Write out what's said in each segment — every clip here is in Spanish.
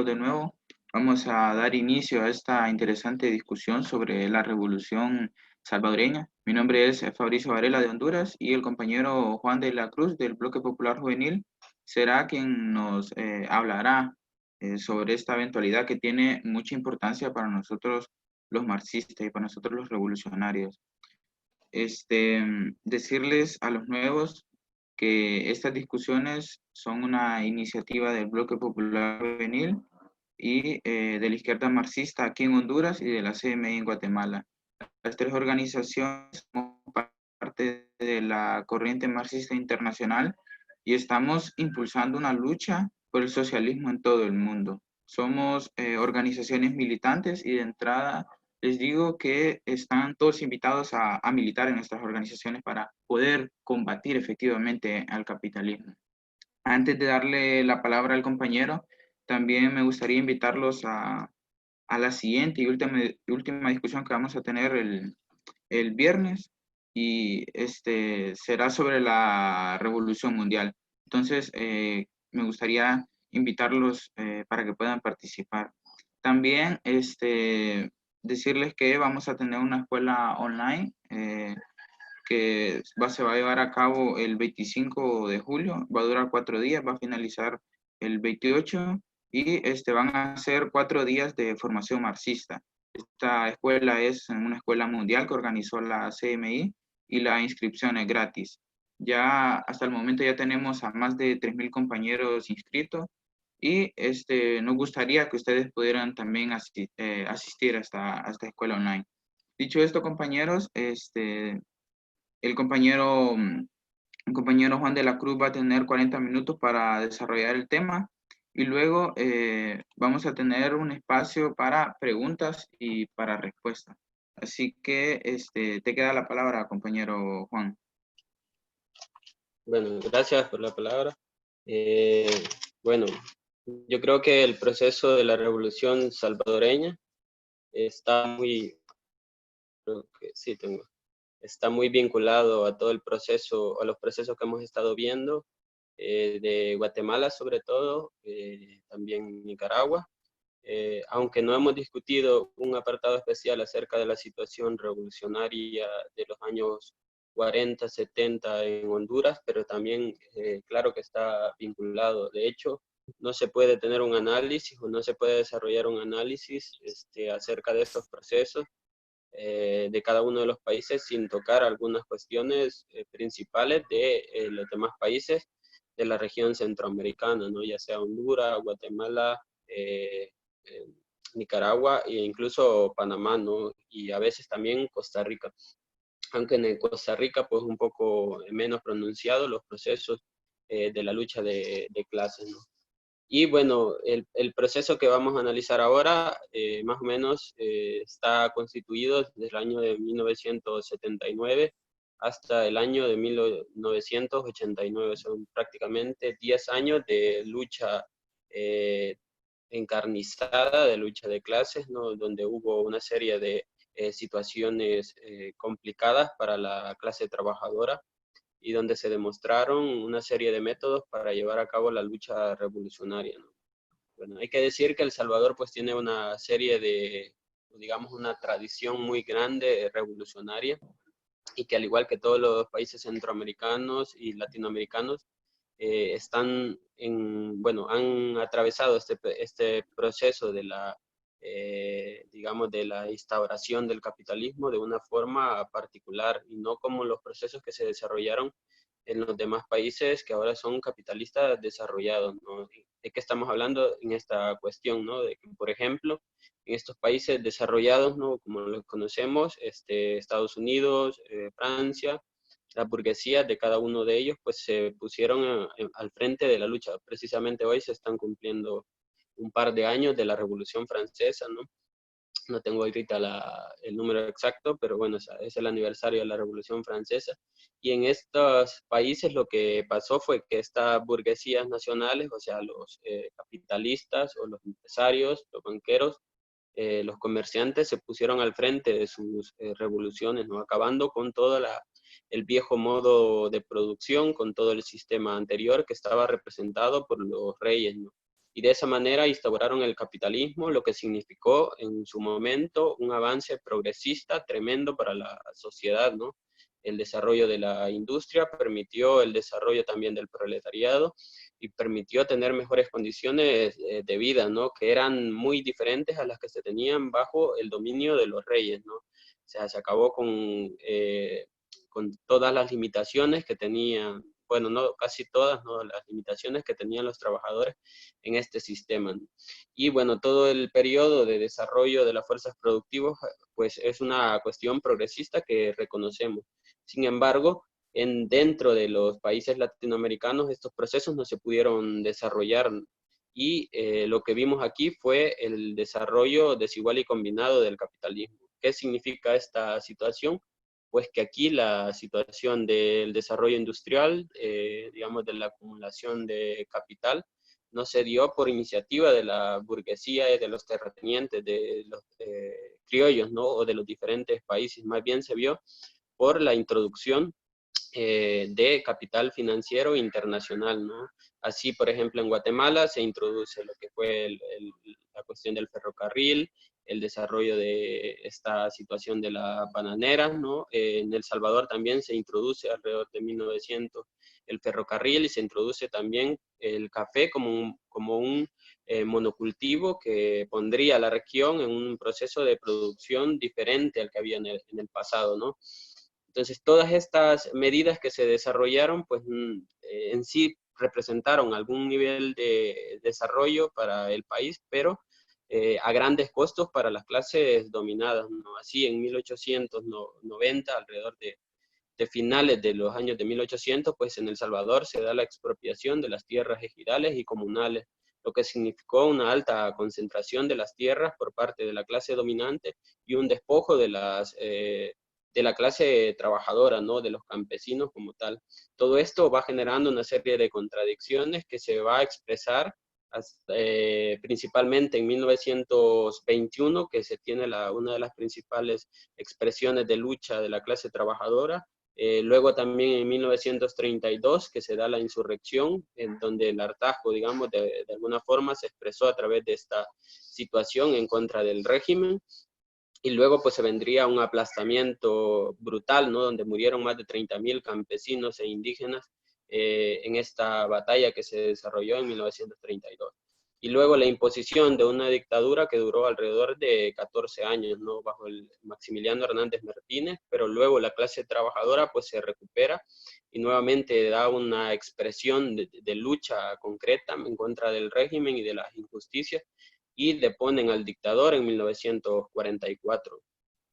de nuevo. Vamos a dar inicio a esta interesante discusión sobre la revolución salvadoreña. Mi nombre es Fabricio Varela de Honduras y el compañero Juan de la Cruz del Bloque Popular Juvenil será quien nos hablará sobre esta eventualidad que tiene mucha importancia para nosotros los marxistas y para nosotros los revolucionarios. Decirles a los nuevos que estas discusiones son una iniciativa del Bloque Popular Juvenil y de la izquierda marxista aquí en Honduras y de la CMI en Guatemala. Las tres organizaciones son parte de la corriente marxista internacional y estamos impulsando una lucha por el socialismo en todo el mundo. Somos organizaciones militantes y de entrada les digo que están todos invitados a militar en nuestras organizaciones para poder combatir efectivamente al capitalismo. Antes de darle la palabra al compañero, también me gustaría invitarlos a la siguiente y última discusión que vamos a tener el viernes y será sobre la Revolución Mundial. Entonces, me gustaría invitarlos para que puedan participar. También decirles que vamos a tener una escuela online que se va a llevar a cabo el 25 de julio, va a durar 4 días, va a finalizar el 28 y van a ser 4 días de formación marxista. Esta escuela es una escuela mundial que organizó la CMI y la inscripción es gratis. Ya hasta el momento ya tenemos a más de 3,000 compañeros inscritos y nos gustaría que ustedes pudieran también asistir a esta escuela online. Dicho esto, compañeros, el compañero Juan de la Cruz va a tener 40 minutos para desarrollar el tema y luego vamos a tener un espacio para preguntas y para respuestas. Así que te queda la palabra, compañero Juan. Bueno, gracias por la palabra. Bueno, yo creo que el proceso de la revolución salvadoreña está muy, creo que sí tengo, está muy vinculado a todo el proceso, a los procesos que hemos estado viendo, de Guatemala sobre todo, también Nicaragua. Aunque no hemos discutido un apartado especial acerca de la situación revolucionaria de los años 40, 70 en Honduras, pero también claro que está vinculado. De hecho, no se puede tener un análisis o no se puede desarrollar un análisis acerca de estos procesos de cada uno de los países sin tocar algunas cuestiones principales de los demás países de la región centroamericana, ¿no? Ya sea Honduras, Guatemala, Nicaragua e incluso Panamá, ¿no? Y a veces también Costa Rica. Aunque en Costa Rica pues un poco menos pronunciado los procesos de la lucha de clases, ¿no? Y bueno, el proceso que vamos a analizar ahora más o menos está constituido desde el año de 1979 hasta el año de 1989. Son prácticamente 10 años de lucha encarnizada, de lucha de clases, ¿no? Donde hubo una serie de situaciones complicadas para la clase trabajadora y donde se demostraron una serie de métodos para llevar a cabo la lucha revolucionaria, ¿no? Bueno, hay que decir que El Salvador pues tiene una serie de, digamos, una tradición muy grande revolucionaria y que al igual que todos los países centroamericanos y latinoamericanos, están bueno, han atravesado este proceso de la, digamos, de la instauración del capitalismo de una forma particular y no como los procesos que se desarrollaron en los demás países que ahora son capitalistas desarrollados, ¿no? ¿De qué estamos hablando en esta cuestión, ¿no? De que, por ejemplo, en estos países desarrollados, ¿no? Como los conocemos, Estados Unidos, Francia, las burguesías de cada uno de ellos, pues se pusieron al frente de la lucha. Precisamente hoy se están cumpliendo un par de años de la Revolución Francesa, ¿no? No tengo ahorita el número exacto, pero bueno, es el aniversario de la Revolución Francesa. Y en estos países lo que pasó fue que estas burguesías nacionales, o sea, los capitalistas o los empresarios, los banqueros, los comerciantes se pusieron al frente de sus revoluciones, ¿no? Acabando con todo el viejo modo de producción, con todo el sistema anterior que estaba representado por los reyes, ¿no? y de esa manera instauraron el capitalismo, lo que significó en su momento un avance progresista tremendo para la sociedad, ¿no? El desarrollo de la industria permitió el desarrollo también del proletariado y permitió tener mejores condiciones de vida, ¿no? Que eran muy diferentes a las que se tenían bajo el dominio de los reyes, ¿no? O sea, se acabó con todas las limitaciones que tenían, bueno, no, casi todas, ¿no? Las limitaciones que tenían los trabajadores en este sistema, ¿no? Y bueno, todo el periodo de desarrollo de las fuerzas productivas, pues es una cuestión progresista que reconocemos. Sin embargo, dentro de los países latinoamericanos estos procesos no se pudieron desarrollar y lo que vimos aquí fue el desarrollo desigual y combinado del capitalismo. ¿Qué significa esta situación? Pues que aquí la situación del desarrollo industrial, digamos de la acumulación de capital, no se dio por iniciativa de la burguesía y de los terratenientes, de los criollos, ¿no? O de los diferentes países, más bien se vio por la introducción de capital financiero internacional, ¿no? Así, por ejemplo, en Guatemala se introduce lo que fue la cuestión del ferrocarril, el desarrollo de esta situación de la bananera, ¿no? En El Salvador también se introduce alrededor de 1900 el ferrocarril y se introduce también el café como un monocultivo que pondría a la región en un proceso de producción diferente al que había en el pasado, ¿no? Entonces, todas estas medidas que se desarrollaron, pues en sí representaron algún nivel de desarrollo para el país, pero a grandes costos para las clases dominadas, ¿no? Así, en 1890, alrededor de finales de los años de 1800, pues en El Salvador se da la expropiación de las tierras ejidales y comunales, lo que significó una alta concentración de las tierras por parte de la clase dominante y un despojo de la clase trabajadora, ¿no? De los campesinos como tal. Todo esto va generando una serie de contradicciones que se va a expresar principalmente en 1921, que se tiene una de las principales expresiones de lucha de la clase trabajadora. Luego también en 1932, que se da la insurrección, en donde el hartazgo, digamos, de alguna forma se expresó a través de esta situación en contra del régimen. Y luego pues se vendría un aplastamiento brutal, ¿no? Donde murieron más de 30.000 campesinos e indígenas en esta batalla que se desarrolló en 1932. Y luego la imposición de una dictadura que duró alrededor de 14 años, ¿no? Bajo el Maximiliano Hernández Martínez, pero luego la clase trabajadora pues se recupera y nuevamente da una expresión de lucha concreta en contra del régimen y de las injusticias y deponen al dictador en 1944.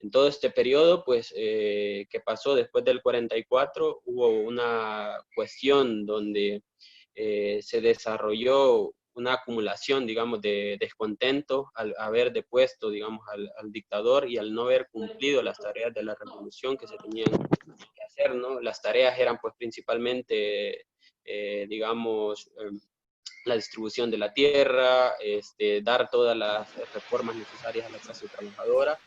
En todo este periodo, pues, que pasó después del 44, hubo una cuestión donde se desarrolló una acumulación, digamos, de descontento al haber depuesto, digamos, al dictador y al no haber cumplido las tareas de la revolución que se tenían que hacer, ¿no? Las tareas eran, pues, principalmente, digamos, la distribución de la tierra, dar todas las reformas necesarias a la clase trabajadora,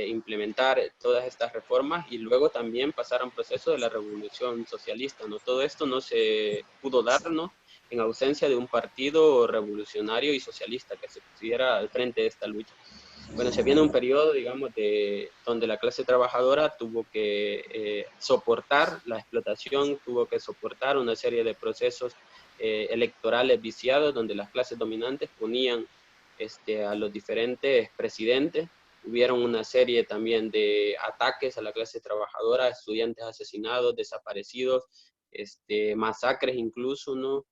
implementar todas estas reformas y luego también pasar a un proceso de la revolución socialista, ¿no? Todo esto no se pudo dar, ¿no? En ausencia de un partido revolucionario y socialista que se pusiera al frente de esta lucha. Bueno, se viene un periodo, digamos, donde la clase trabajadora tuvo que soportar la explotación, tuvo que soportar una serie de procesos electorales viciados, donde las clases dominantes ponían a los diferentes presidentes. Hubieron una serie también de ataques a la clase trabajadora, estudiantes asesinados, desaparecidos, masacres incluso, ¿no?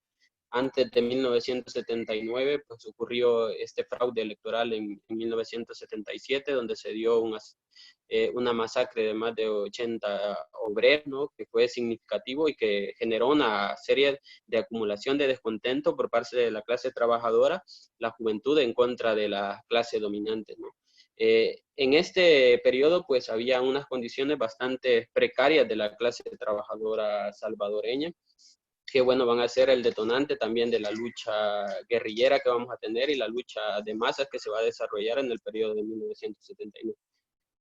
Antes de 1979, pues ocurrió este fraude electoral en 1977, donde se dio una masacre de más de 80 obreros, ¿no? Que fue significativo y que generó una serie de acumulación de descontento por parte de la clase trabajadora, la juventud en contra de la clase dominante, ¿no? En este periodo, pues había unas condiciones bastante precarias de la clase trabajadora salvadoreña, que bueno, van a ser el detonante también de la lucha guerrillera que vamos a tener y la lucha de masas que se va a desarrollar en el periodo de 1979.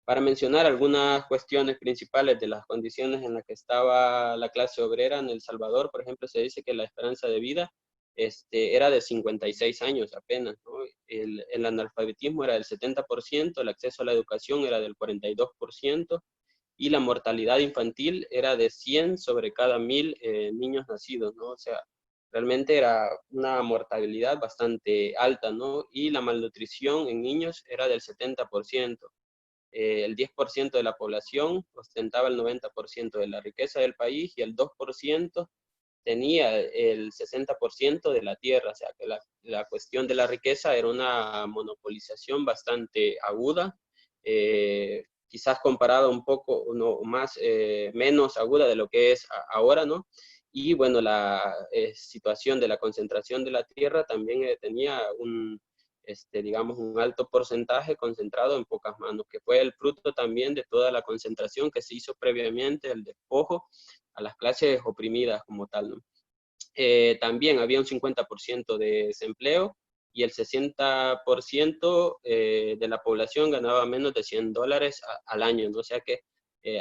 Para mencionar algunas cuestiones principales de las condiciones en las que estaba la clase obrera en El Salvador, por ejemplo, se dice que la esperanza de vida era de 56 años apenas, ¿no? El analfabetismo era del 70%, el acceso a la educación era del 42%, y la mortalidad infantil era de 100 sobre cada 1000 niños nacidos, ¿no? O sea, realmente era una mortalidad bastante alta, ¿no? Y la malnutrición en niños era del 70%. El 10% de la población ostentaba el 90% de la riqueza del país y el 2% tenía el 60% de la tierra, o sea que la cuestión de la riqueza era una monopolización bastante aguda, quizás comparado un poco no, más, menos aguda de lo que es ahora, ¿no? Y bueno, la situación de la concentración de la tierra también tenía digamos, un alto porcentaje concentrado en pocas manos, que fue el fruto también de toda la concentración que se hizo previamente, el despojo a las clases oprimidas como tal, ¿no? También había un 50% de desempleo y el 60% de la población ganaba menos de $100 al año, ¿no? O sea que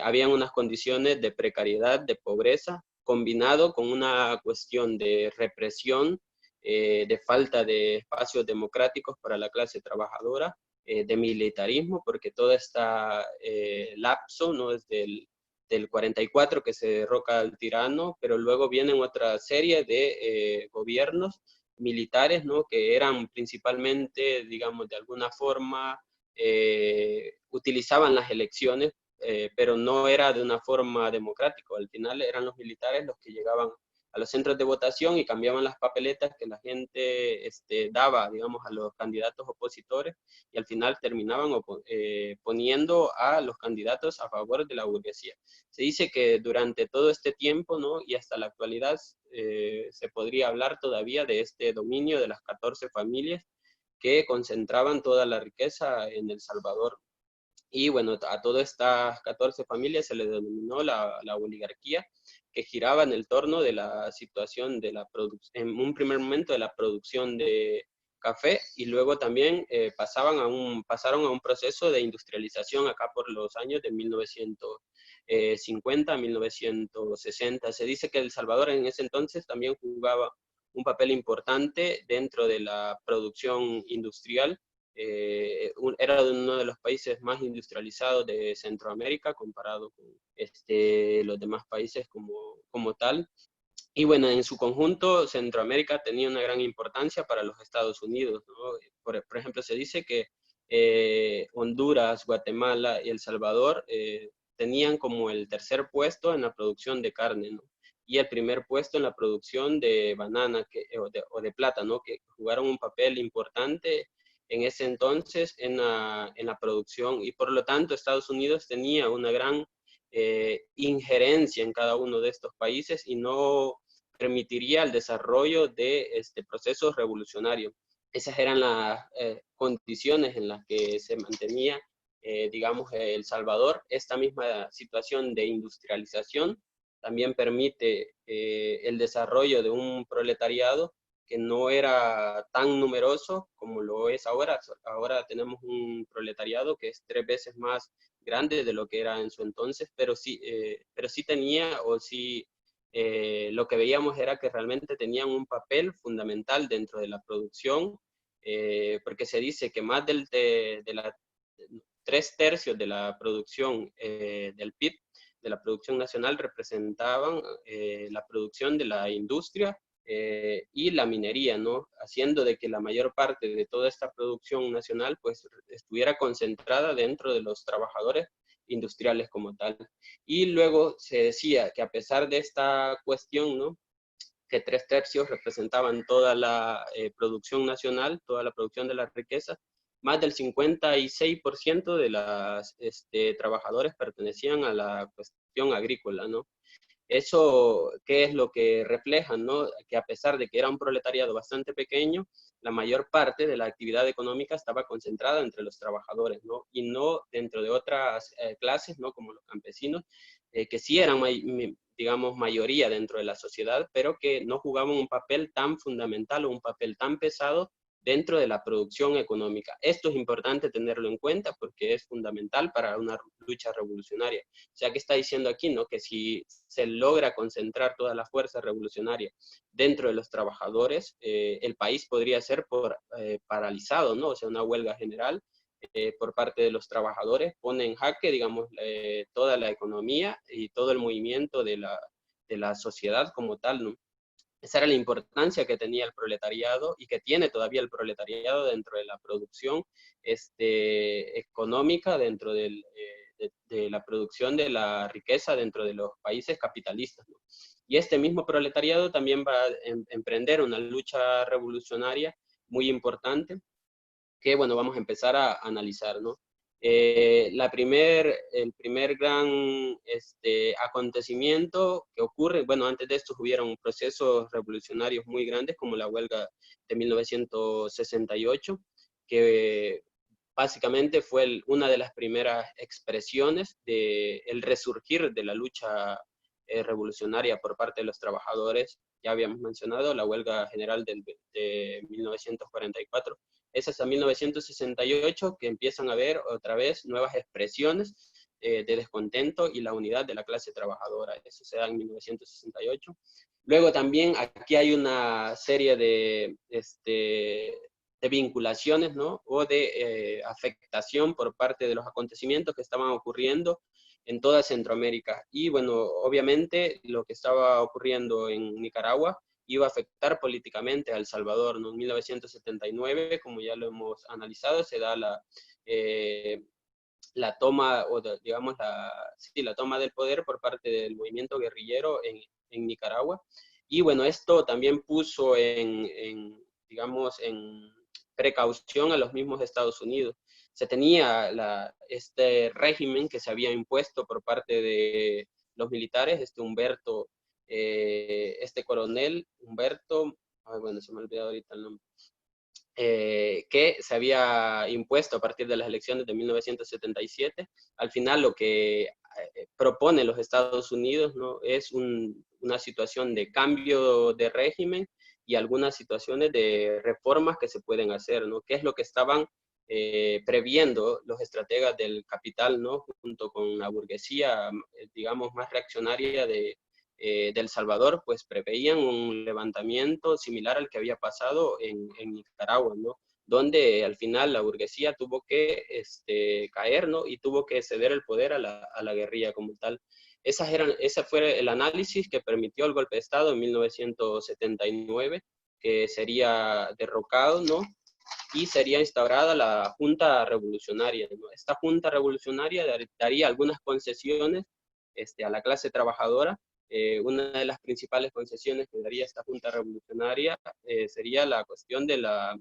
habían unas condiciones de precariedad, de pobreza, combinado con una cuestión de represión, de falta de espacios democráticos para la clase trabajadora, de militarismo, porque todo este lapso, ¿no? Desde del 44 que se derroca al tirano, pero luego vienen otra serie de gobiernos militares, ¿no? Que eran principalmente, digamos, de alguna forma, utilizaban las elecciones, pero no era de una forma democrática. Al final eran los militares los que llegaban a los centros de votación y cambiaban las papeletas que la gente daba, digamos, a los candidatos opositores, y al final terminaban poniendo a los candidatos a favor de la burguesía. Se dice que durante todo este tiempo, ¿no? Y hasta la actualidad, se podría hablar todavía de este dominio de las 14 familias que concentraban toda la riqueza en El Salvador. Y bueno, a todas estas 14 familias se le denominó la oligarquía, que giraba en el torno de la situación de la producción, en un primer momento de la producción de café, y luego también pasaron a un proceso de industrialización acá por los años de 1950 a 1960. Se dice que El Salvador en ese entonces también jugaba un papel importante dentro de la producción industrial. Era uno de los países más industrializados de Centroamérica comparado con los demás países como tal. Y bueno, en su conjunto, Centroamérica tenía una gran importancia para los Estados Unidos, ¿no? Por ejemplo, se dice que Honduras, Guatemala y El Salvador tenían como el tercer puesto en la producción de carne, ¿no? Y el primer puesto en la producción de banana o de plátano, que jugaron un papel importante en ese entonces en la producción, y por lo tanto Estados Unidos tenía una gran injerencia en cada uno de estos países y no permitiría el desarrollo de procesos revolucionarios. Esas eran las condiciones en las que se mantenía, digamos, El Salvador. Esta misma situación de industrialización también permite el desarrollo de un proletariado que no era tan numeroso como lo es ahora. Ahora tenemos un proletariado que es 3 veces más grande de lo que era en su entonces, pero sí tenía, o sí, lo que veíamos era que realmente tenían un papel fundamental dentro de la producción, porque se dice que más de 3/3 de la producción del PIB, de la producción nacional, representaban la producción de la industria y la minería, ¿no? Haciendo de que la mayor parte de toda esta producción nacional pues estuviera concentrada dentro de los trabajadores industriales como tal. Y luego se decía que a pesar de esta cuestión, ¿no? Que 3/3 representaban toda la producción nacional, toda la producción de la riqueza, más del 56% de los trabajadores pertenecían a la cuestión agrícola, ¿no? Eso, ¿qué es lo que refleja, no? Que a pesar de que era un proletariado bastante pequeño, la mayor parte de la actividad económica estaba concentrada entre los trabajadores, ¿no? Y no dentro de otras clases, ¿no? Como los campesinos, que sí eran, digamos, mayoría dentro de la sociedad, pero que no jugaban un papel tan fundamental o un papel tan pesado dentro de la producción económica. Esto es importante tenerlo en cuenta porque es fundamental para una lucha revolucionaria. O sea, ¿qué está diciendo aquí, no? Que si se logra concentrar toda la fuerza revolucionaria dentro de los trabajadores, el país podría ser paralizado, ¿no? O sea, una huelga general por parte de los trabajadores pone en jaque, digamos, toda la economía y todo el movimiento de la sociedad como tal, ¿no? Esa era la importancia que tenía el proletariado y que tiene todavía el proletariado dentro de la producción económica, dentro de la producción de la riqueza dentro de los países capitalistas, ¿no? Y este mismo proletariado también va a emprender una lucha revolucionaria muy importante que, bueno, vamos a empezar a analizar, ¿no? El primer gran acontecimiento que ocurre, bueno, antes de esto hubieron procesos revolucionarios muy grandes como la huelga de 1968, que básicamente fue una de las primeras expresiones del resurgir de la lucha revolucionaria por parte de los trabajadores. Ya habíamos mencionado la huelga general de 1944. Es hasta 1968 que empiezan a haber otra vez nuevas expresiones de descontento y la unidad de la clase trabajadora. Eso se da en 1968. Luego también aquí hay una serie de vinculaciones, ¿no? O de afectación por parte de los acontecimientos que estaban ocurriendo en toda Centroamérica. Y bueno, obviamente lo que estaba ocurriendo en Nicaragua iba a afectar políticamente a El Salvador, ¿no? En 1979, como ya lo hemos analizado, se da la toma, o digamos, la toma del poder por parte del movimiento guerrillero en Nicaragua. Y bueno, esto también puso digamos, en precaución a los mismos Estados Unidos. Se tenía este régimen que se había impuesto por parte de los militares, Humberto, este coronel, Humberto, bueno, se me ha olvidado ahorita el nombre, que se había impuesto a partir de las elecciones de 1977. Al final lo que propone los Estados Unidos, ¿no? Es una situación de cambio de régimen y algunas situaciones de reformas que se pueden hacer, ¿no? ¿Qué es lo que estaban previendo los estrategas del capital, ¿no? Junto con la burguesía, digamos, más reaccionaria de El Salvador, pues preveían un levantamiento similar al que había pasado en Nicaragua, ¿no? Donde al final la burguesía tuvo que caer, ¿no? Y tuvo que ceder el poder a la guerrilla como tal. Ese fue el análisis que permitió el golpe de Estado en 1979, que sería derrocado, ¿no? Y sería instaurada la Junta Revolucionaria, ¿no? Esta Junta Revolucionaria daría algunas concesiones a la clase trabajadora. Una de las principales concesiones que daría esta Junta Revolucionaria sería la cuestión de la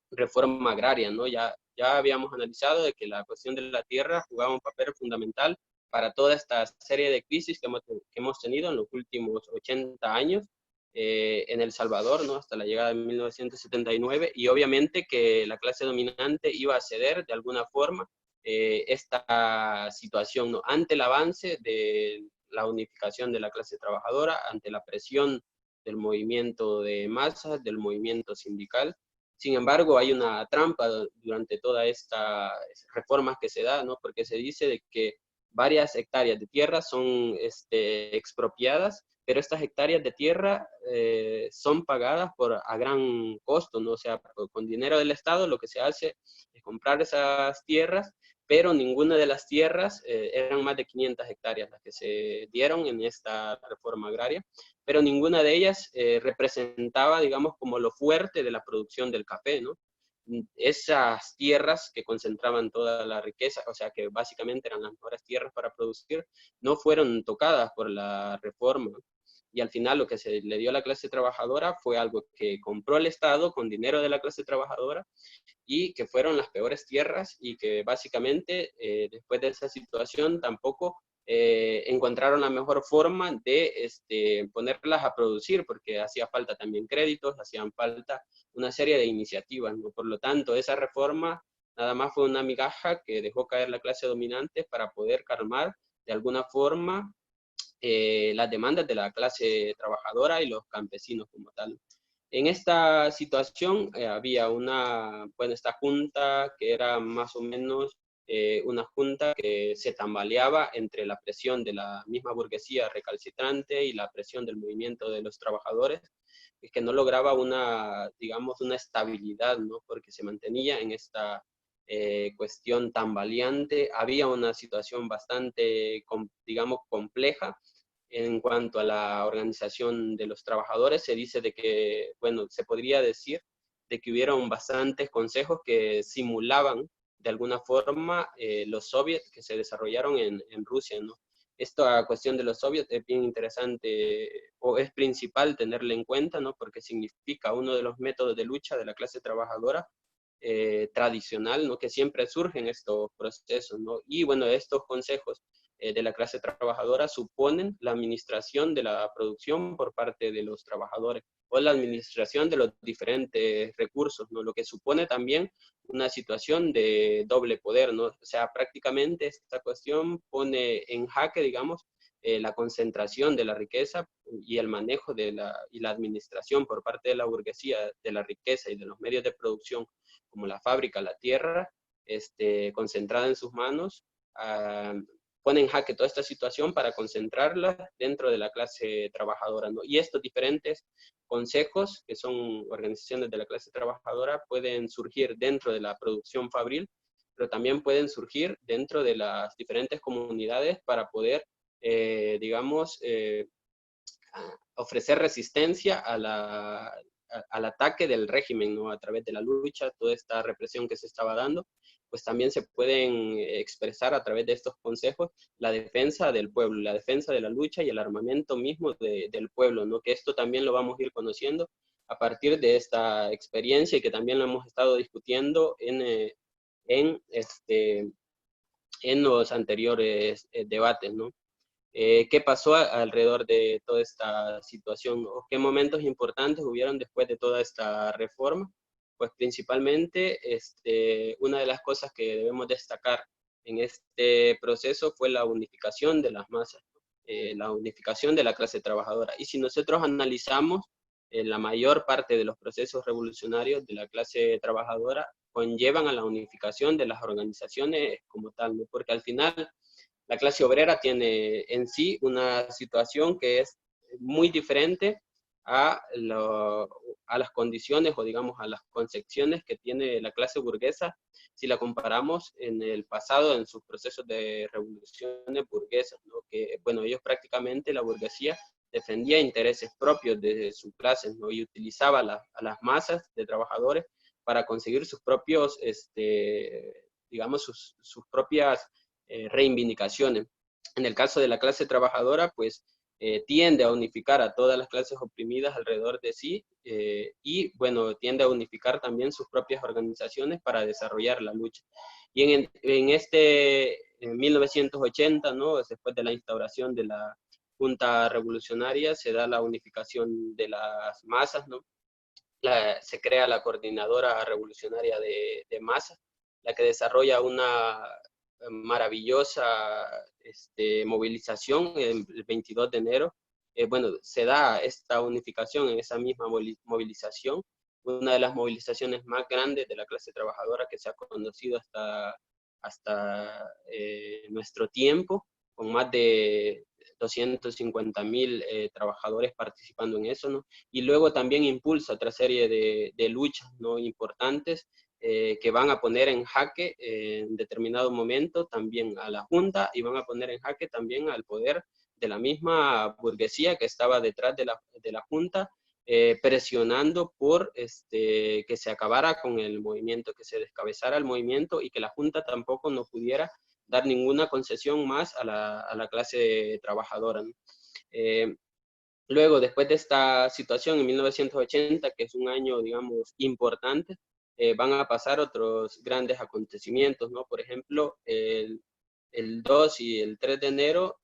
reforma agraria, ¿no? Ya habíamos analizado de que la cuestión de la tierra jugaba un papel fundamental para toda esta serie de crisis que hemos tenido en los últimos 80 años en El Salvador, ¿no? Hasta la llegada de 1979, y obviamente que la clase dominante iba a ceder de alguna forma esta situación, ¿no? Ante el avance de la unificación de la clase trabajadora, ante la presión del movimiento de masas, del movimiento sindical. Sin embargo, hay una trampa durante todas estas reformas que se dan, ¿no? Porque se dice de que varias hectáreas de tierra son expropiadas, pero estas hectáreas de tierra son pagadas a gran costo, ¿no? O sea, con dinero del Estado lo que se hace es comprar esas tierras, pero ninguna de las tierras, eran más de 500 hectáreas las que se dieron en esta reforma agraria, pero ninguna de ellas representaba, digamos, como lo fuerte de la producción del café, ¿no? Esas tierras que concentraban toda la riqueza, o sea, que básicamente eran las mejores tierras para producir, no fueron tocadas por la reforma. Y al final lo que se le dio a la clase trabajadora fue algo que compró el Estado con dinero de la clase trabajadora, y que fueron las peores tierras, y que básicamente después de esa situación tampoco encontraron la mejor forma de ponerlas a producir, porque hacía falta también créditos, hacían falta una serie de iniciativas, ¿no? Por lo tanto, esa reforma nada más fue una migaja que dejó caer la clase dominante para poder calmar de alguna forma las demandas de la clase trabajadora y los campesinos como tal. En esta situación había esta junta que era más o menos una junta que se tambaleaba entre la presión de la misma burguesía recalcitrante y la presión del movimiento de los trabajadores, y que no lograba digamos, una estabilidad, ¿no? Porque se mantenía en esta cuestión tambaleante. Había una situación bastante, digamos, compleja en cuanto a la organización de los trabajadores. Se dice de que, bueno, se podría decir de que hubieron bastantes consejos que simulaban de alguna forma los soviets que se desarrollaron en Rusia, ¿no? Esta cuestión de los soviets es bien interesante o es principal tenerla en cuenta, ¿no? Porque significa uno de los métodos de lucha de la clase trabajadora tradicional, ¿no? Que siempre surgen estos procesos, ¿no? Y bueno, estos consejos de la clase trabajadora suponen la administración de la producción por parte de los trabajadores o la administración de los diferentes recursos, ¿no? Lo que supone también una situación de doble poder, ¿no? O sea, prácticamente esta cuestión pone en jaque, digamos, la concentración de la riqueza y el manejo y la administración por parte de la burguesía de la riqueza y de los medios de producción, como la fábrica, la tierra, concentrada en sus manos, pone en jaque toda esta situación para concentrarla dentro de la clase trabajadora, ¿no? Y estos diferentes consejos, que son organizaciones de la clase trabajadora, pueden surgir dentro de la producción fabril, pero también pueden surgir dentro de las diferentes comunidades para poder, digamos, ofrecer resistencia al ataque del régimen, ¿no? A través de la lucha, toda esta represión que se estaba dando, pues también se pueden expresar a través de estos consejos la defensa del pueblo, la defensa de la lucha y el armamento mismo del pueblo, ¿no? Que esto también lo vamos a ir conociendo a partir de esta experiencia y que también lo hemos estado discutiendo en los anteriores debates, ¿no? ¿Qué pasó alrededor de toda esta situación o qué momentos importantes hubieron después de toda esta reforma? Pues principalmente una de las cosas que debemos destacar en este proceso fue la unificación de las masas, la unificación de la clase trabajadora. Y si nosotros analizamos la mayor parte de los procesos revolucionarios de la clase trabajadora conllevan a la unificación de las organizaciones como tal, ¿no? Porque al final la clase obrera tiene en sí una situación que es muy diferente a las condiciones o digamos a las concepciones que tiene la clase burguesa si la comparamos en el pasado en sus procesos de revoluciones burguesas, ¿no? Que bueno, ellos prácticamente la burguesía defendía intereses propios de sus clases, ¿no? Y utilizaba a las masas de trabajadores para conseguir sus propios, digamos, sus propias reivindicaciones. En el caso de la clase trabajadora, pues tiende a unificar a todas las clases oprimidas alrededor de sí y, bueno, tiende a unificar también sus propias organizaciones para desarrollar la lucha. Y en 1980, ¿no? Después de la instauración de la Junta Revolucionaria, se da la unificación de las masas, ¿no? Se crea la Coordinadora Revolucionaria de Masas, la que desarrolla una maravillosa movilización el 22 de enero. Bueno, se da esta unificación en esa misma movilización, una de las movilizaciones más grandes de la clase trabajadora que se ha conocido hasta nuestro tiempo, con más de 250.000 trabajadores participando en eso, ¿no? Y luego también impulsa otra serie de luchas, ¿no? Importantes que van a poner en jaque en determinado momento también a la Junta y van a poner en jaque también al poder de la misma burguesía que estaba detrás de la Junta, presionando por que se acabara con el movimiento, que se descabezara el movimiento y que la Junta tampoco no pudiera dar ninguna concesión más a la clase trabajadora, ¿no? Luego, después de esta situación en 1980, que es un año, digamos, importante, van a pasar otros grandes acontecimientos, ¿no? Por ejemplo, el 2 y el 3 de enero,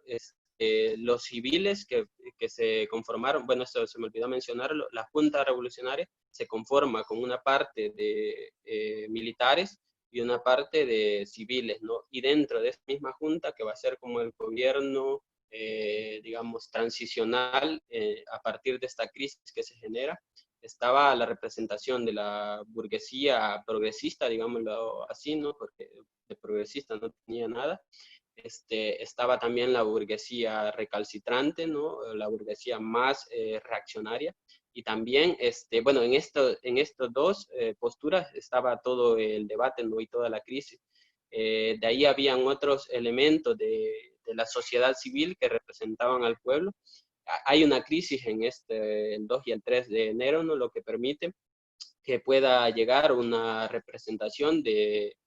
los civiles que se conformaron, bueno, esto se me olvidó mencionarlo, la Junta Revolucionaria se conforma con una parte de militares y una parte de civiles, ¿no? Y dentro de esa misma junta, que va a ser como el gobierno, digamos, transicional a partir de esta crisis que se genera, estaba la representación de la burguesía progresista, digámoslo así, ¿no? Porque de progresista no tenía nada. Estaba también la burguesía recalcitrante, ¿no? La burguesía más reaccionaria. Y también, bueno, en estas dos posturas estaba todo el debate, ¿no? Y toda la crisis. De ahí habían otros elementos de la sociedad civil que representaban al pueblo. Hay una crisis en el 2 y el 3 de enero, ¿no? Lo que permite que pueda llegar una representación de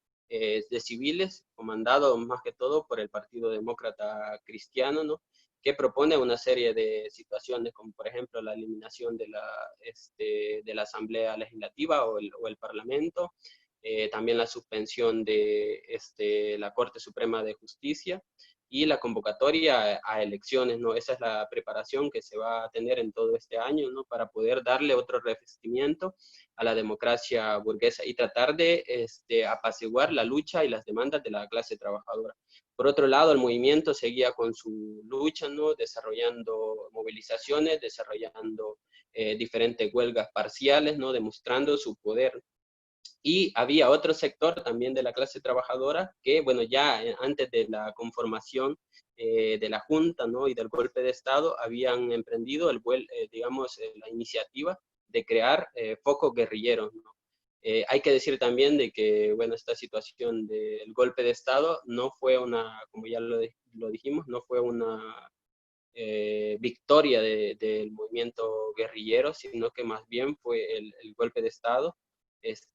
civiles, comandado más que todo por el Partido Demócrata Cristiano, ¿no? Que propone una serie de situaciones, como por ejemplo la eliminación de la Asamblea Legislativa o el Parlamento, también la suspensión de la Corte Suprema de Justicia y la convocatoria a elecciones, ¿no? Esa es la preparación que se va a tener en todo este año, ¿no? Para poder darle otro revestimiento a la democracia burguesa y tratar de apaciguar la lucha y las demandas de la clase trabajadora. Por otro lado, el movimiento seguía con su lucha, ¿no? Desarrollando movilizaciones, desarrollando diferentes huelgas parciales, ¿no? Demostrando su poder. Y había otro sector también de la clase trabajadora que, bueno, ya antes de la conformación de la Junta, ¿no? Y del golpe de Estado, habían emprendido digamos, la iniciativa de crear focos guerrilleros, ¿no? Hay que decir también de que, bueno, esta situación del golpe de Estado no fue una, como ya lo dijimos, no fue una victoria del movimiento guerrillero, sino que más bien fue el golpe de Estado.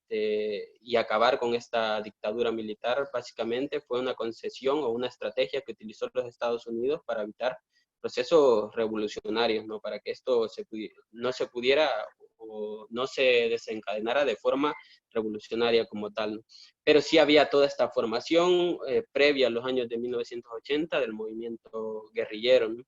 Y acabar con esta dictadura militar básicamente fue una concesión o una estrategia que utilizó los Estados Unidos para evitar procesos revolucionarios, ¿no? Para que esto no se pudiera o no se desencadenara de forma revolucionaria como tal, ¿no? Pero sí había toda esta formación previa a los años de 1980 del movimiento guerrillero, ¿no?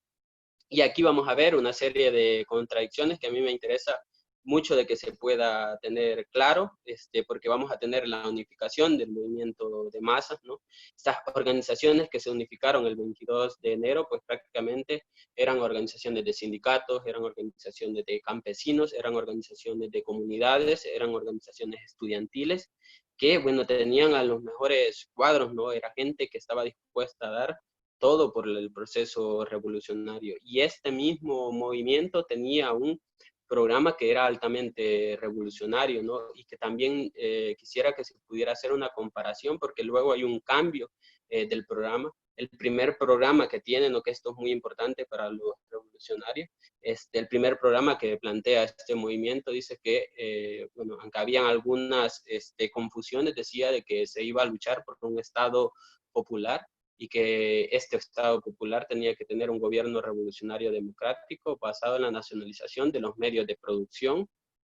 Y aquí vamos a ver una serie de contradicciones que a mí me interesa mucho de que se pueda tener claro, porque vamos a tener la unificación del movimiento de masas, ¿no? Estas organizaciones que se unificaron el 22 de enero, pues prácticamente eran organizaciones de sindicatos, eran organizaciones de campesinos, eran organizaciones de comunidades, eran organizaciones estudiantiles, que, bueno, tenían a los mejores cuadros, ¿no? Era gente que estaba dispuesta a dar todo por el proceso revolucionario. Y este mismo movimiento tenía un programa que era altamente revolucionario, ¿no? Y que también quisiera que se pudiera hacer una comparación, porque luego hay un cambio del programa. El primer programa que tienen, ¿no? Que esto es muy importante para los revolucionarios, el primer programa que plantea este movimiento dice que, bueno, aunque habían algunas confusiones, decía de que se iba a luchar por un Estado popular, y que este Estado popular tenía que tener un gobierno revolucionario democrático basado en la nacionalización de los medios de producción,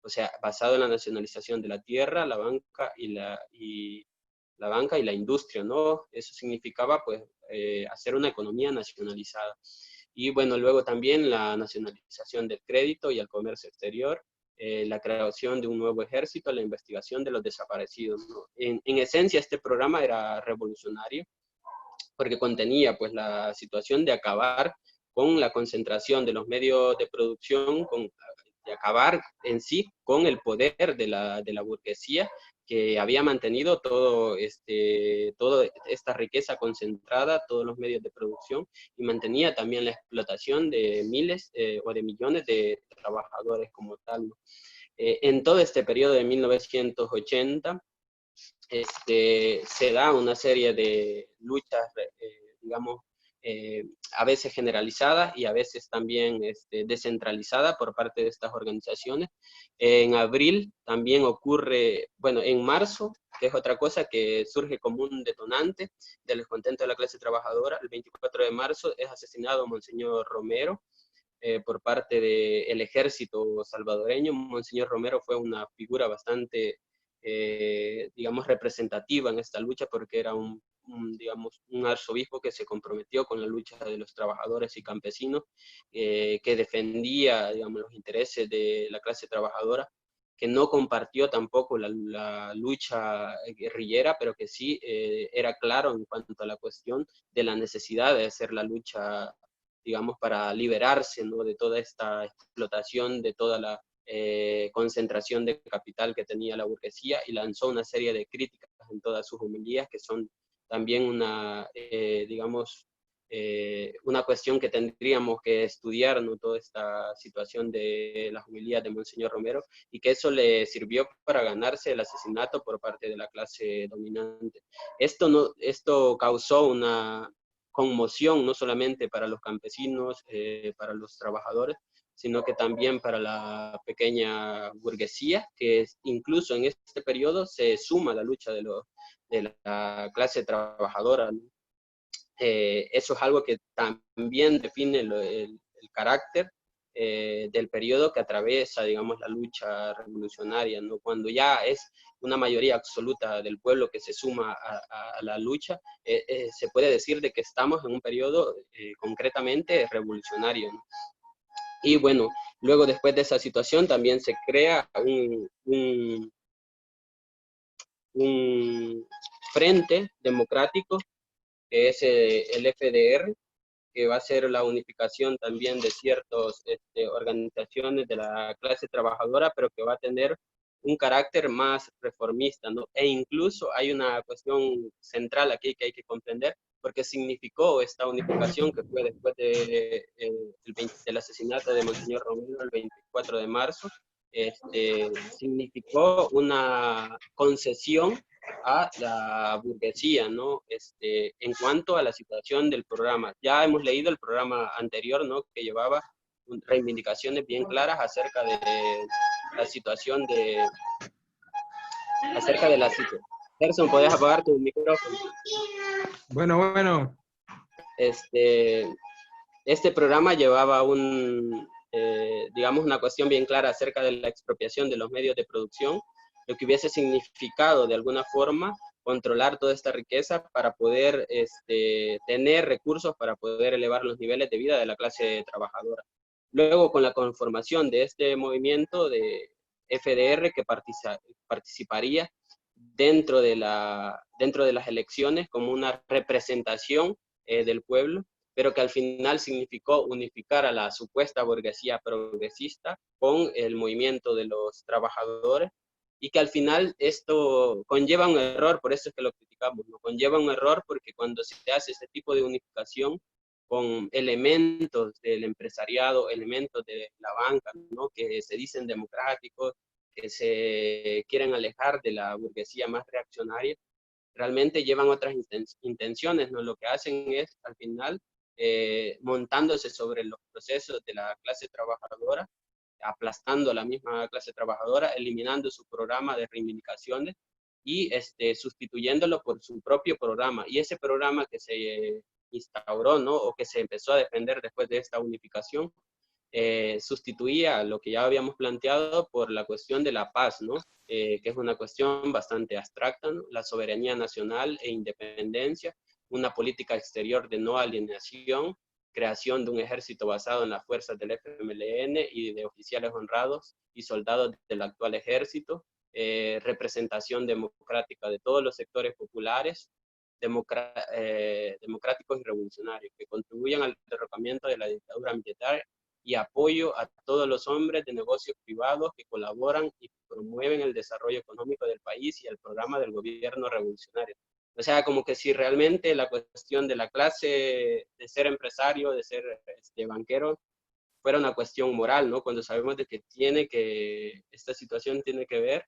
o sea, basado en la nacionalización de la tierra, la banca y la industria, ¿no? Eso significaba, pues, hacer una economía nacionalizada. Y bueno, luego también la nacionalización del crédito y el comercio exterior, la creación de un nuevo ejército, la investigación de los desaparecidos, ¿no? En esencia, este programa era revolucionario, porque contenía pues la situación de acabar con la concentración de los medios de producción, de acabar en sí con el poder de la burguesía que había mantenido toda esta riqueza concentrada, todos los medios de producción, y mantenía también la explotación de miles o de millones de trabajadores como tal, ¿no? En todo este periodo de 1980, se da una serie de luchas, digamos, a veces generalizadas y a veces también descentralizadas por parte de estas organizaciones. En abril también ocurre, bueno, en marzo, que es otra cosa que surge como un detonante del descontento de la clase trabajadora, el 24 de marzo es asesinado Monseñor Romero, por parte del ejército salvadoreño. Monseñor Romero fue una figura bastante, digamos, representativa en esta lucha, porque era digamos, un arzobispo que se comprometió con la lucha de los trabajadores y campesinos, que defendía, digamos, los intereses de la clase trabajadora, que no compartió tampoco la lucha guerrillera, pero que sí era claro en cuanto a la cuestión de la necesidad de hacer la lucha, digamos, para liberarse, ¿no? De toda esta explotación, de toda concentración de capital que tenía la burguesía, y lanzó una serie de críticas en todas sus homilías, que son también digamos, una cuestión que tendríamos que estudiar, ¿no? Toda esta situación de las homilías de Monseñor Romero, y que eso le sirvió para ganarse el asesinato por parte de la clase dominante. Esto causó una conmoción no solamente para los campesinos, para los trabajadores, sino que también para la pequeña burguesía, que incluso en este periodo se suma a la lucha de la clase trabajadora. Eso es algo que también define el carácter del periodo que atraviesa, digamos, la lucha revolucionaria, ¿no? Cuando ya es una mayoría absoluta del pueblo que se suma a la lucha, se puede decir de que estamos en un periodo concretamente revolucionario, ¿no? Y bueno, luego después de esa situación también se crea un frente democrático, que es el FDR, que va a ser la unificación también de ciertas organizaciones de la clase trabajadora, pero que va a tener un carácter más reformista, ¿no? E incluso hay una cuestión central aquí que hay que comprender, porque significó esta unificación, que fue después del asesinato de Monseñor Romero el 24 de marzo, significó una concesión a la burguesía, ¿no? En cuanto a la situación del programa. Ya hemos leído el programa anterior, ¿no? Que llevaba reivindicaciones bien claras acerca de la situación acerca de la situación. Gerson, ¿podés apagar tu micrófono? Bueno. Este programa llevaba digamos, una cuestión bien clara acerca de la expropiación de los medios de producción, lo que hubiese significado de alguna forma controlar toda esta riqueza para poder tener recursos para poder elevar los niveles de vida de la clase trabajadora. Luego, con la conformación de este movimiento de FDR que participaría dentro de las elecciones como una representación del pueblo, pero que al final significó unificar a la supuesta burguesía progresista con el movimiento de los trabajadores, y que al final esto conlleva un error, por eso es que lo criticamos, ¿no? Conlleva un error porque cuando se hace este tipo de unificación con elementos del empresariado, elementos de la banca, ¿no? Que se dicen democráticos, que se quieren alejar de la burguesía más reaccionaria, realmente llevan otras intenciones, ¿no? Lo que hacen es, al final, montándose sobre los procesos de la clase trabajadora, aplastando a la misma clase trabajadora, eliminando su programa de reivindicaciones y sustituyéndolo por su propio programa. Y ese programa que se instauró, ¿no? O que se empezó a defender después de esta unificación, sustituía lo que ya habíamos planteado por la cuestión de la paz, ¿no? Que es una cuestión bastante abstracta, ¿no? La soberanía nacional e independencia, una política exterior de no alienación, creación de un ejército basado en las fuerzas del FMLN y de oficiales honrados y soldados del actual ejército, representación democrática de todos los sectores populares, democráticos y revolucionarios, que contribuyan al derrocamiento de la dictadura militar, y apoyo a todos los hombres de negocios privados que colaboran y promueven el desarrollo económico del país y el programa del gobierno revolucionario. O sea, como que si realmente la cuestión de la clase, de ser empresario, de ser banquero, fuera una cuestión moral, ¿no? Cuando sabemos de que esta situación tiene que ver,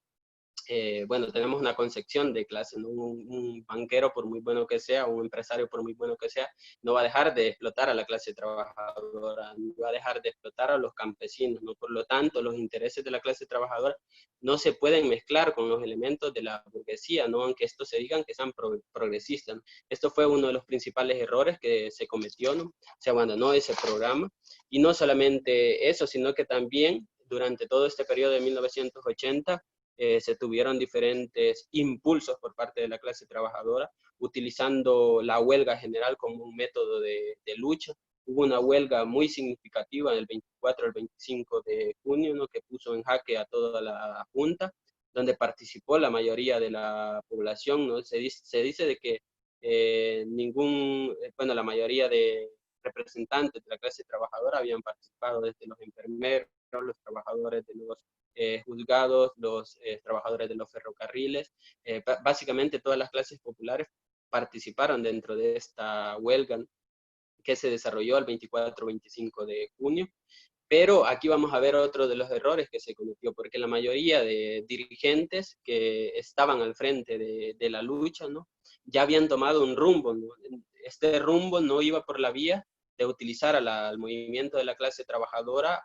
bueno, tenemos una concepción de clase, ¿no? Un banquero, por muy bueno que sea, un empresario, por muy bueno que sea, no va a dejar de explotar a la clase trabajadora, no va a dejar de explotar a los campesinos, ¿no? Por lo tanto, los intereses de la clase trabajadora no se pueden mezclar con los elementos de la burguesía, ¿no? Aunque estos se digan que sean progresistas, ¿no? Esto fue uno de los principales errores que se cometió, ¿no? Se abandonó ese programa, y no solamente eso, sino que también durante todo este periodo de 1980, se tuvieron diferentes impulsos por parte de la clase trabajadora, utilizando la huelga general como un método de lucha. Hubo una huelga muy significativa del 24 al 25 de junio, ¿no? Que puso en jaque a toda la Junta, donde participó la mayoría de la población, ¿no? Se dice de que la mayoría de representantes de la clase trabajadora habían participado, desde los enfermeros, los trabajadores de los juzgados, los trabajadores de los ferrocarriles, básicamente todas las clases populares participaron dentro de esta huelga que se desarrolló el 24-25 de junio. Pero aquí vamos a ver otro de los errores que se cometió, porque la mayoría de dirigentes que estaban al frente de la lucha, ¿no?, ya habían tomado un rumbo, ¿no? Este rumbo no iba por la vía de utilizar al movimiento de la clase trabajadora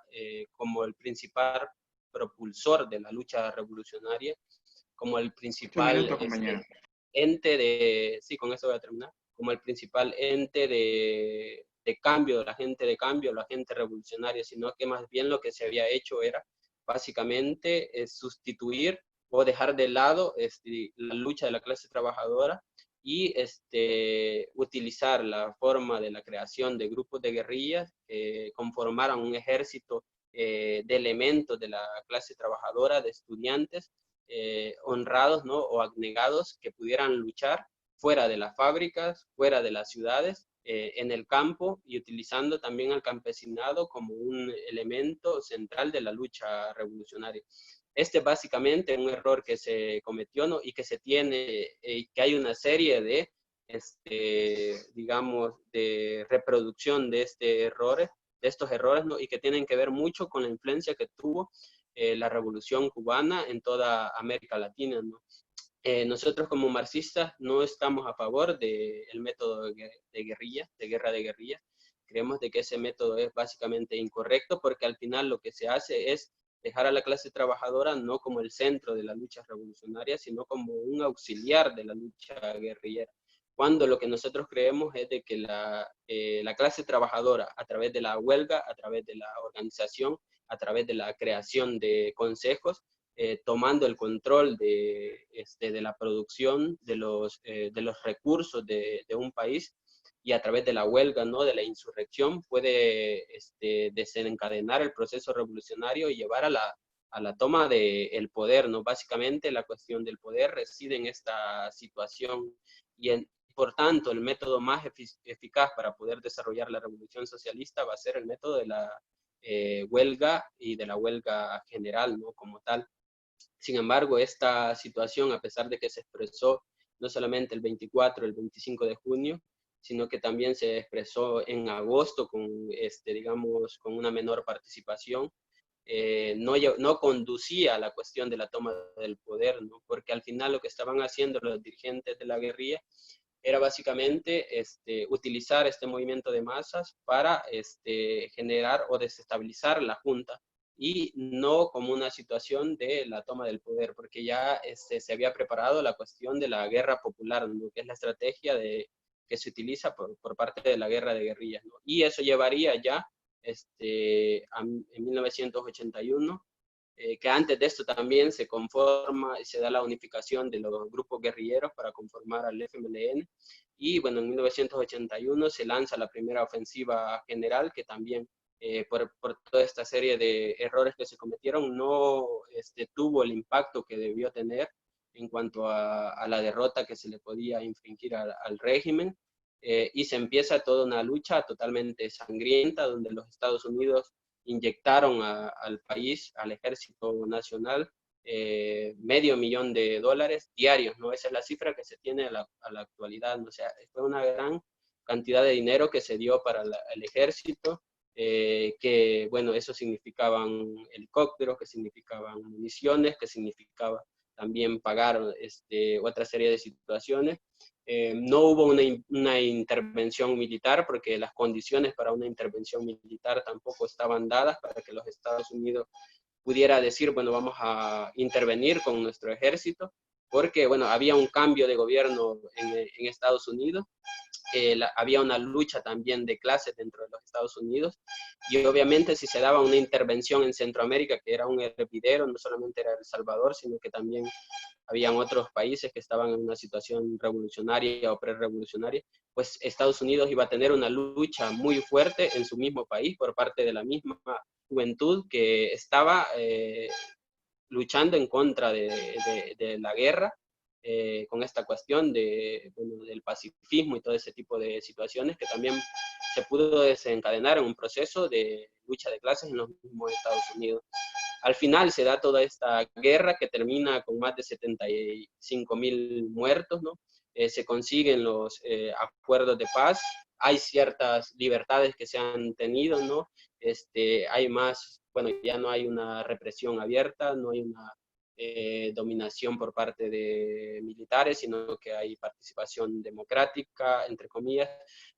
como el principal propulsor de la lucha revolucionaria, como el Un principal minuto, compañero. ente de, sí, con eso voy a terminar, como el principal ente de cambio, la gente de cambio, la gente revolucionaria, sino que más bien lo que se había hecho era básicamente sustituir o dejar de lado la lucha de la clase trabajadora y utilizar la forma de la creación de grupos de guerrillas que conformaran un ejército de elementos de la clase trabajadora, de estudiantes honrados, ¿no?, o abnegados que pudieran luchar fuera de las fábricas, fuera de las ciudades, en el campo, y utilizando también al campesinado como un elemento central de la lucha revolucionaria. Este es básicamente un error que se cometió, ¿no?, y que se tiene, que hay una serie de, digamos, de reproducción de estos errores, ¿no?, y que tienen que ver mucho con la influencia que tuvo la Revolución Cubana en toda América Latina, ¿no? Nosotros como marxistas no estamos a favor del método de guerrilla, de guerra de guerrilla. Creemos de que ese método es básicamente incorrecto, porque al final lo que se hace es dejar a la clase trabajadora no como el centro de la lucha revolucionaria, sino como un auxiliar de la lucha guerrillera. Cuando lo que nosotros creemos es de que la clase trabajadora, a través de la huelga, a través de la organización, a través de la creación de consejos, tomando el control de la producción de los recursos de un país, y a través de la huelga, ¿no?, de la insurrección, puede desencadenar el proceso revolucionario y llevar a la toma del poder, ¿no? Básicamente la cuestión del poder reside en esta situación, y por tanto el método más eficaz para poder desarrollar la revolución socialista va a ser el método de la huelga, y de la huelga general, ¿no?, como tal. Sin embargo, esta situación, a pesar de que se expresó no solamente el 24, el 25 de junio, sino que también se expresó en agosto con, digamos, con una menor participación, no conducía a la cuestión de la toma del poder, ¿no?, porque al final lo que estaban haciendo los dirigentes de la guerrilla era básicamente utilizar este movimiento de masas para generar o desestabilizar la Junta, y no como una situación de la toma del poder, porque ya se había preparado la cuestión de la guerra popular, ¿no?, que es la estrategia que se utiliza por parte de la guerra de guerrillas, ¿no? Y eso llevaría ya en 1981, que antes de esto también se conforma y se da la unificación de los grupos guerrilleros para conformar al FMLN, y bueno, en 1981 se lanza la primera ofensiva general, que también por toda esta serie de errores que se cometieron no tuvo el impacto que debió tener en cuanto a la derrota que se le podía infringir al régimen, y se empieza toda una lucha totalmente sangrienta, donde los Estados Unidos inyectaron al país, al ejército nacional, $500,000 diarios, ¿no? Esa es la cifra que se tiene a la actualidad, ¿no? O sea, fue una gran cantidad de dinero que se dio para el ejército, que, bueno, eso significaban helicópteros, que significaban municiones, que significaba también pagar otra serie de situaciones. No hubo una intervención militar, porque las condiciones para una intervención militar tampoco estaban dadas para que los Estados Unidos pudiera decir, bueno, vamos a intervenir con nuestro ejército, porque, bueno, había un cambio de gobierno en Estados Unidos, había una lucha también de clases dentro de los Estados Unidos, y obviamente si se daba una intervención en Centroamérica, que era un hervidero, no solamente era El Salvador, sino que también habían otros países que estaban en una situación revolucionaria o prerevolucionaria, pues Estados Unidos iba a tener una lucha muy fuerte en su mismo país por parte de la misma juventud que estaba luchando en contra de la guerra, con esta cuestión bueno, del pacifismo y todo ese tipo de situaciones, que también se pudo desencadenar en un proceso de lucha de clases en los mismos Estados Unidos. al final se da toda esta guerra que termina con más de 75.000 muertos, ¿no? Se consiguen los acuerdos de paz, hay ciertas libertades que se han tenido, ¿no? Hay más, bueno, ya no hay una represión abierta, no hay una dominación por parte de militares, sino que hay participación democrática, entre comillas,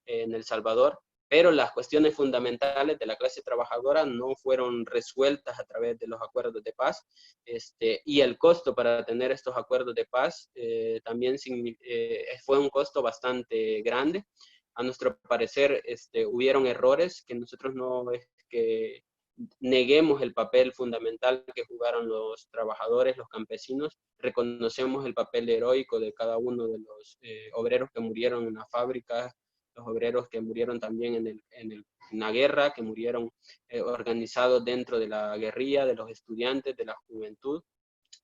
en El Salvador, pero las cuestiones fundamentales de la clase trabajadora no fueron resueltas a través de los acuerdos de paz, y el costo para tener estos acuerdos de paz también fue un costo bastante grande. A nuestro parecer, hubieron errores que nosotros no es que neguemos el papel fundamental que jugaron los trabajadores, los campesinos, reconocemos el papel heroico de cada uno de los obreros que murieron en la fábrica, los obreros que murieron también en la guerra, que murieron organizados dentro de la guerrilla, de los estudiantes, de la juventud,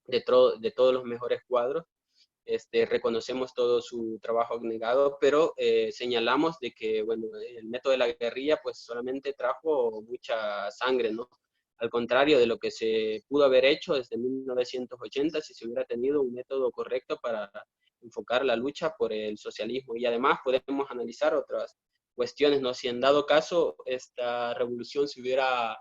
de todos los mejores cuadros. Reconocemos todo su trabajo abnegado, pero señalamos de que, bueno, el método de la guerrilla pues solamente trajo mucha sangre, ¿no? Al contrario de lo que se pudo haber hecho desde 1980 si se hubiera tenido un método correcto para enfocar la lucha por el socialismo. Y además podemos analizar otras cuestiones, ¿no? Si en dado caso esta revolución se hubiera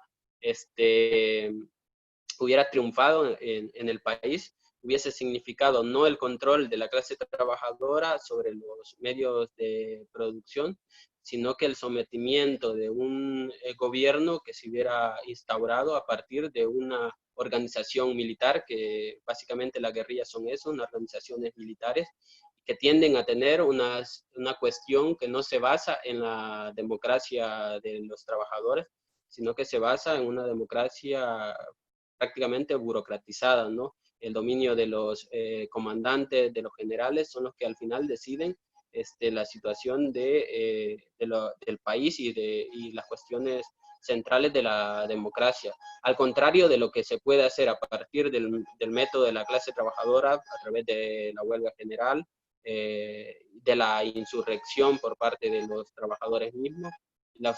triunfado en el país, hubiese significado no el control de la clase trabajadora sobre los medios de producción, sino que el sometimiento de un gobierno que se hubiera instaurado a partir de una organización militar, que básicamente las guerrillas son eso, unas organizaciones militares, que tienden a tener una cuestión que no se basa en la democracia de los trabajadores, sino que se basa en una democracia prácticamente burocratizada, ¿no? El dominio de los comandantes, de los generales, son los que al final deciden la situación del país y las cuestiones centrales de la democracia. Al contrario de lo que se puede hacer a partir del método de la clase trabajadora, a través de la huelga general, de la insurrección por parte de los trabajadores mismos, y la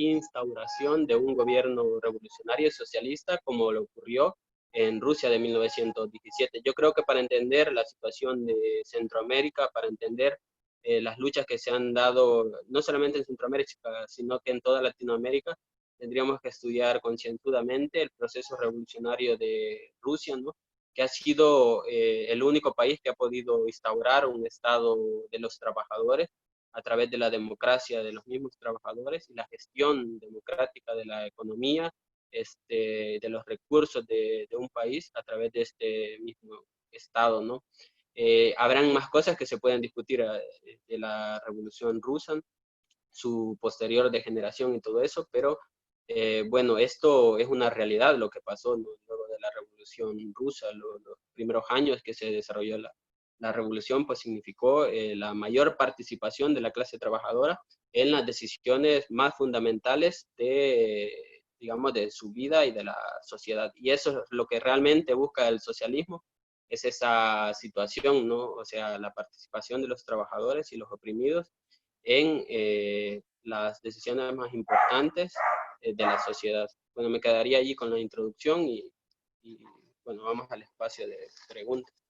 instauración de un gobierno revolucionario y socialista como lo ocurrió en Rusia de 1917. Yo creo que para entender la situación de Centroamérica, para entender las luchas que se han dado, no solamente en Centroamérica, sino que en toda Latinoamérica, tendríamos que estudiar concienzudamente el proceso revolucionario de Rusia, ¿no? Que ha sido el único país que ha podido instaurar un Estado de los trabajadores a través de la democracia de los mismos trabajadores y la gestión democrática de la economía, de los recursos de un país a través de este mismo Estado, ¿no? Habrán más cosas que se pueden discutir de la Revolución Rusa, su posterior degeneración y todo eso, pero bueno, esto es una realidad lo que pasó, ¿no? Luego de la Revolución Rusa, los primeros años que se desarrolló la revolución, pues significó la mayor participación de la clase trabajadora en las decisiones más fundamentales digamos, de su vida y de la sociedad. Y eso es lo que realmente busca el socialismo, es esa situación, ¿no? O sea, la participación de los trabajadores y los oprimidos en las decisiones más importantes de la sociedad. Bueno, me quedaría allí con la introducción y bueno, vamos al espacio de preguntas.